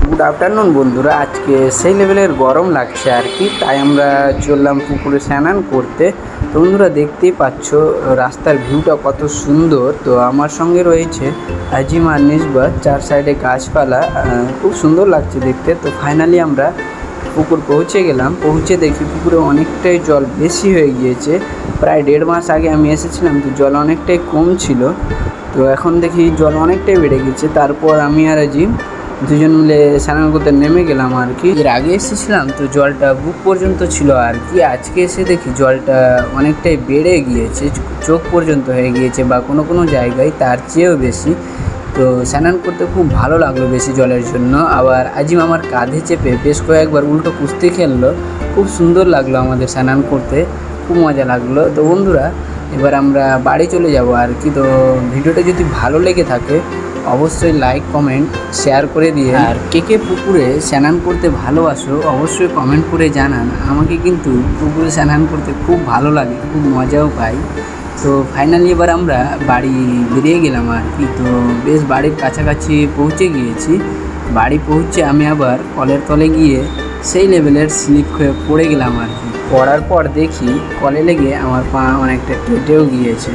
Good afternoon বন্ধুরা। আজকে সেই লেভেলের গরম লাগছে আর কি, তাই আমরা চললাম পুকুরে স্নান করতে। তো বন্ধুরা দেখতেই পাচ্ছ রাস্তার ভিউটা কত সুন্দর। তো আমার সঙ্গে রয়েছে আজিম আর নিসবাত, চার সাইডে গাছপালা, খুব সুন্দর লাগছে দেখতে। তো ফাইনালি আমরা পুকুর পৌঁছে গেলাম। পৌঁছে দেখি পুকুরে অনেকটাই জল বেশি হয়ে গিয়েছে। প্রায় 1.5 মাস আগে আমি এসেছিলাম, তো জল অনেকটাই কম ছিল। তো এখন দেখি জল অনেকটাই বেড়ে গেছে। তারপর আমি আর আজিম দুজন মিলে স্নান করতে নেমে গেলাম আর কি। এর আগে এসেছিলাম তো জলটা বুক পর্যন্ত ছিল আর কি। আজকে এসে দেখি জলটা অনেকটাই বেড়ে গিয়েছে, চোখ পর্যন্ত হয়ে গিয়েছে, বা কোনো কোনো জায়গায় তার চেয়েও বেশি। তো স্নান করতে খুব ভালো লাগলো বেশি জলের জন্য। আবার আজিম আমার কাঁধে চেপে বেশ কয়েকবার উল্টো কুস্তি খেললো। খুব সুন্দর লাগলো আমাদের স্নান করতে, খুব মজা লাগলো। তো বন্ধুরা এবার আমরা বাড়ি চলে যাব আর কি। তো ভিডিওটা যদি ভালো লেগে থাকে অবশ্যই লাইক কমেন্ট শেয়ার করে দিয়ে, আর কে কে পুকুরে স্নান করতে ভালোবাসো অবশ্যই কমেন্ট করে জানান। আমাকে কিন্তু পুকুরে স্নান করতে খুব ভালো লাগে, খুব মজাও পাই। তো ফাইনালি এবার আমরা বাড়ি বেরিয়ে গেলাম আর কি। তো বেশ বাড়ির কাছাকাছি পৌঁছে গিয়েছি। বাড়ি পৌঁছে আমি আবার কলের তলে গিয়ে সেই লেভেলের স্লিপ হয়ে পড়ে গেলাম আর কি। পড়ার পর দেখি কলে লেগে আমার পা অনেকটা কেটেও গিয়েছে।